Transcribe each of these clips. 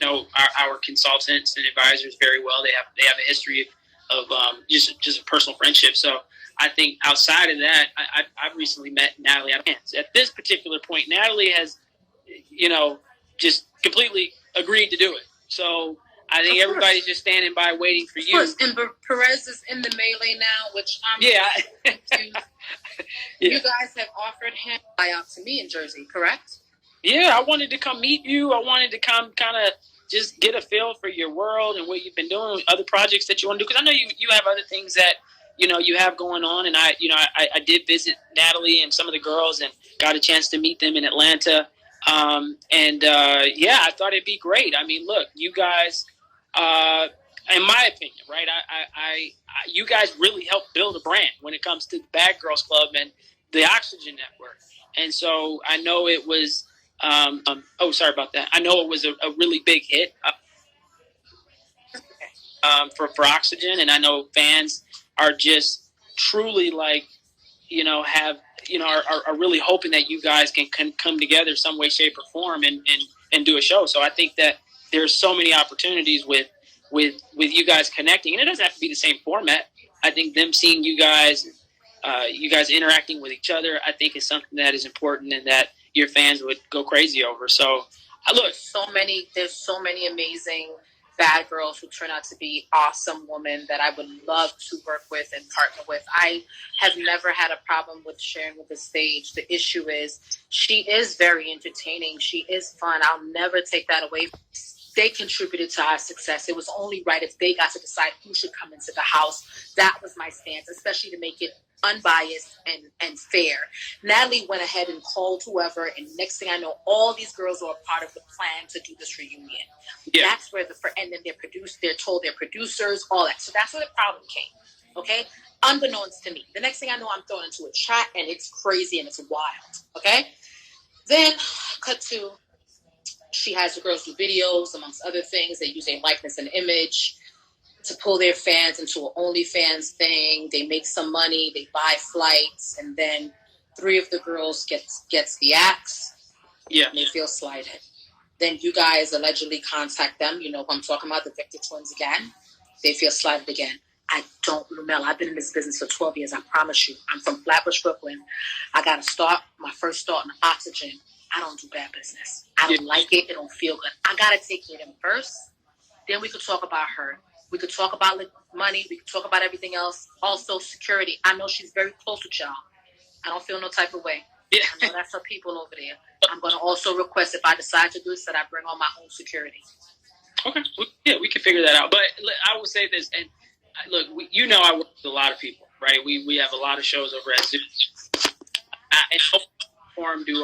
our consultants and advisors very well. They have a history of just a personal friendship. So I think outside of that, I've recently met Natalie. At this particular point, Natalie has, just completely agreed to do it. So I think everybody's just standing by waiting for you. Of course, and Perez is in the melee now, which I'm confused. Yeah. You guys have offered him a buyout to me in Jersey, correct? Yeah, I wanted to come meet you. I wanted to come kind of just get a feel for your world and what you've been doing, other projects that you want to do. Because I know you have other things that, you have going on. And I did visit Natalie and some of the girls and got a chance to meet them in Atlanta. I thought it'd be great. I mean, look, you guys, in my opinion, right, you guys really helped build a brand when it comes to the Bad Girls Club and the Oxygen Network. And so I know it was, sorry about that. I know it was a really big hit for Oxygen. And I know fans are just truly are really hoping that you guys can come together some way, shape, or form and do a show. So I think that there's so many opportunities with you guys connecting, and it doesn't have to be the same format. I think them seeing you guys interacting with each other, I think is something that is important and that your fans would go crazy over. So look, there's so many amazing bad girls who turn out to be awesome women that I would love to work with and partner with. I have never had a problem with sharing with the stage. The issue is she is very entertaining. She is fun. I'll never take that away. They contributed to our success. It was only right if they got to decide who should come into the house. That was my stance, especially to make it unbiased and fair. Natalie went ahead and called whoever, and next thing I know, all these girls are a part of the plan to do this reunion. Yeah. That's where and then they're told their producers, all that. So that's where the problem came. Okay? Unbeknownst to me. The next thing I know, I'm thrown into a chat and it's crazy and it's wild. Okay? Then cut to she has the girls do videos, amongst other things. They use their likeness and image to pull their fans into an OnlyFans thing. They make some money, they buy flights, and then 3 of the girls gets the axe. Yeah. And they feel slighted. Then you guys allegedly contact them. You know who I'm talking about, the Victor twins again. They feel slighted again. I don't know. I've been in this business for 12 years. I promise you. I'm from Flatbush, Brooklyn. I got to start my first start in Oxygen. I don't do bad business. I don't like it. It don't feel good. I got to take care of them first. Then we could talk about her. We could talk about money. We could talk about everything else. Also, security. I know she's very close with y'all. I don't feel no type of way. Yeah. I know that's her people over there. I'm going to also request, if I decide to do this, that I bring on my own security. Okay. We can figure that out. But I will say this, and look, I work with a lot of people, right? We have a lot of shows over at Zeus. In no form do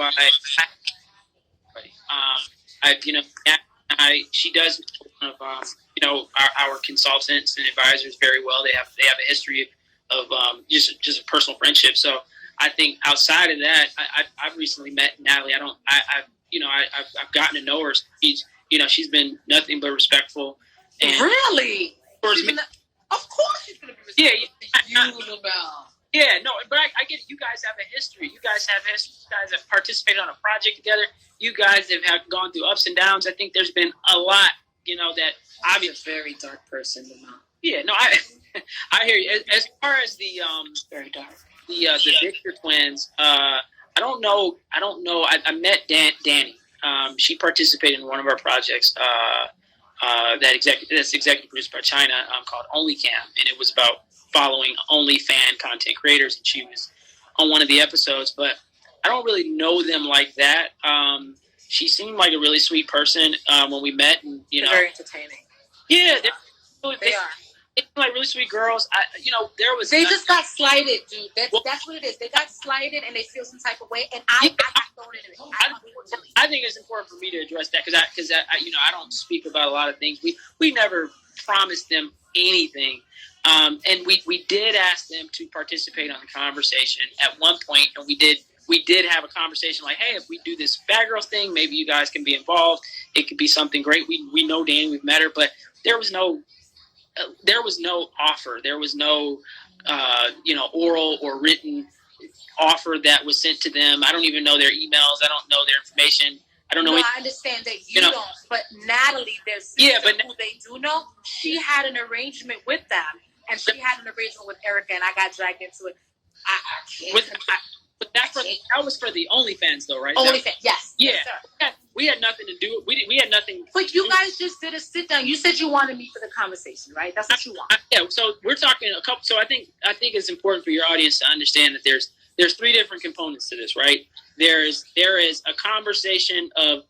she does one of our consultants and advisors very well. They have a history of just a personal friendship. So I think outside of that, I've recently met Natalie. I've gotten to know her. She's been nothing but respectful. And really? Of course she's gonna be respectful. Yeah, no, but I get it. You guys have a history. You guys have participated on a project together. You guys have gone through ups and downs. I think there's been a lot, that I'm a very dark person, Yeah, no, I hear you. As far as the very dark, the Victor twins, I don't know. I met Danny. She participated in one of our projects. That's executive produced by China, called OnlyCam, and it was about following OnlyFan content creators, and she was on one of the episodes, but I don't really know them like that. She seemed like a really sweet person when we met, and they're very entertaining. Yeah, they are. They're like really sweet girls. They just got slighted, dude. That's what it is. They got slighted, and they feel some type of way, and I got thrown into it. I think it's important for me to address that because I don't speak about a lot of things. We never promised them anything. And we did ask them to participate on the conversation at one point, and we did have a conversation like, hey, if we do this Bad Girls thing, maybe you guys can be involved. It could be something great. We know Danny, we've met her, but there was no offer. There was no oral or written offer that was sent to them. I don't even know their emails. I don't know their information. I don't know. No, I understand that you don't, but Natalie, their sister, who they do know, she had an arrangement with them, and she had an arrangement with Erica, and I got dragged into it. But that was for the OnlyFans, though, right? OnlyFans, yes. Yeah. Yes, we had nothing to do. We had nothing. But you guys just did a sit down. You said you wanted me for the conversation, right? That's what you want. Yeah. So we're talking a couple. So I think it's important for your audience to understand that there's three different components to this, right? There is a conversation of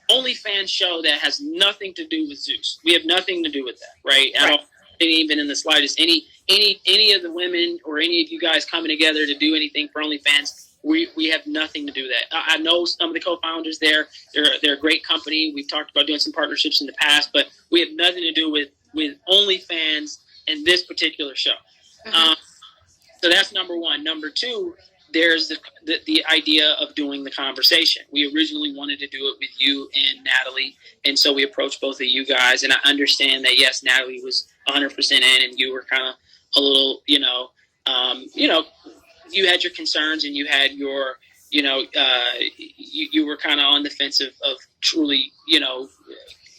OnlyFans show that has nothing to do with Zeus. We have nothing to do with that, right? I don't even in the slightest any of the women or any of you guys coming together to do anything for OnlyFans. We have nothing to do with that. I know some of the co-founders there. They're a great company. We've talked about doing some partnerships in the past, but we have nothing to do with OnlyFans and this particular show. Mm-hmm. So that's number one. Number two, there's the idea of doing the conversation. We originally wanted to do it with you and Natalie, and so we approached both of you guys. And I understand that, yes, Natalie was 100% in, and you were kind of a little, you had your concerns and you had your, you were kind of on the fence of truly,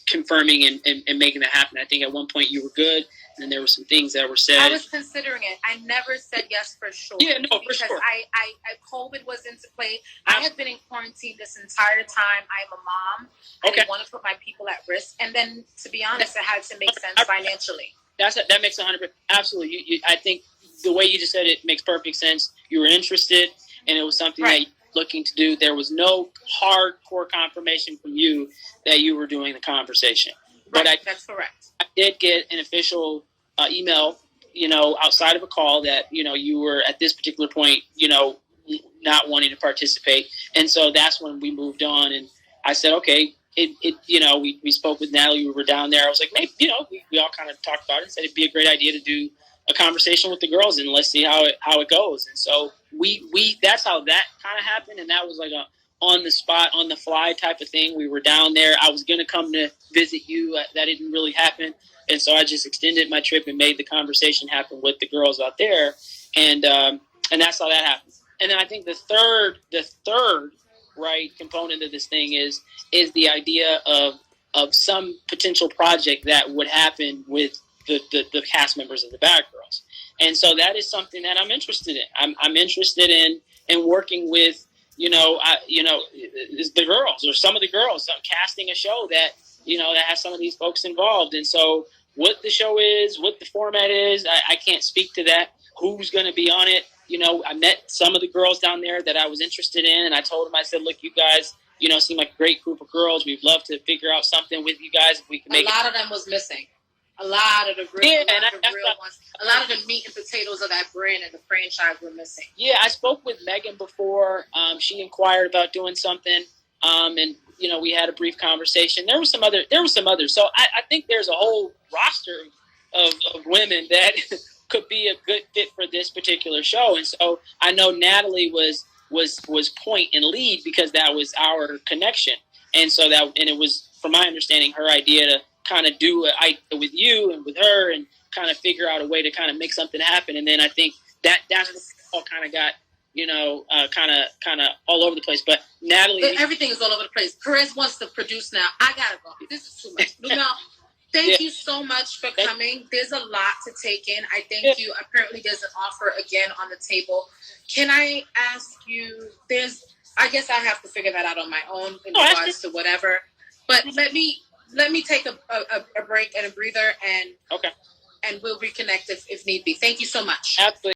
confirming and making that happen. I think at one point you were good, and then there were some things that were said. I was considering it. I never said yes for sure. Yeah, no, for sure. Because COVID was into play. I have been in quarantine this entire time. I'm a mom. I didn't want to put my people at risk. And then, to be honest, it had to make sense financially. That makes 100%. Absolutely. I think the way you just said it makes perfect sense. You were interested, and it was something that you were looking to do. There was no hardcore confirmation from you that you were doing the conversation. Right, but that's correct. I did get an official email, outside of a call that, you were at this particular point, not wanting to participate. And so that's when we moved on. And I said, okay, we spoke with Natalie. We were down there. I was like, maybe, we all kind of talked about it and said it'd be a great idea to do a conversation with the girls and let's see how it goes. And so that's how that kind of happened. And that was like a on the spot, on the fly type of thing. We were down there. I was going to come to visit you. That didn't really happen. And so I just extended my trip and made the conversation happen with the girls out there. And that's how that happened. And then I think the third right component of this thing is the idea of some potential project that would happen with the cast members of the Bad Girls. And so that is something that I'm interested in. I'm interested in working with, the girls or some of the girls, casting a show that, that has some of these folks involved. And so what the show is, what the format is, I can't speak to that. Who's going to be on it? I met some of the girls down there that I was interested in, and I told them, I said, look, you guys, seem like a great group of girls. We'd love to figure out something with you guys if we can make it. A lot of them was missing. A lot of the real ones. A lot of the meat and potatoes of that brand and the franchise were missing. Yeah, I spoke with Megan before. She inquired about doing something, and we had a brief conversation. There was some others. So I think there's a whole roster of women that could be a good fit for this particular show. And so I know Natalie was point and lead because that was our connection. And so it was, from my understanding, her idea to kind of do it with you and with her and kind of figure out a way to kind of make something happen. And then I think that's what all kind of got, kind of all over the place. But Natalie... Everything is all over the place. Perez wants to produce now. I got to go. This is too much. Thank you so much for coming. There's a lot to take in. I thank you. Apparently there's an offer again on the table. Can I ask you, I guess I have to figure that out on my own in regards to whatever. But let me take a break and a breather, and we'll reconnect if need be. Thank you so much. Absolutely.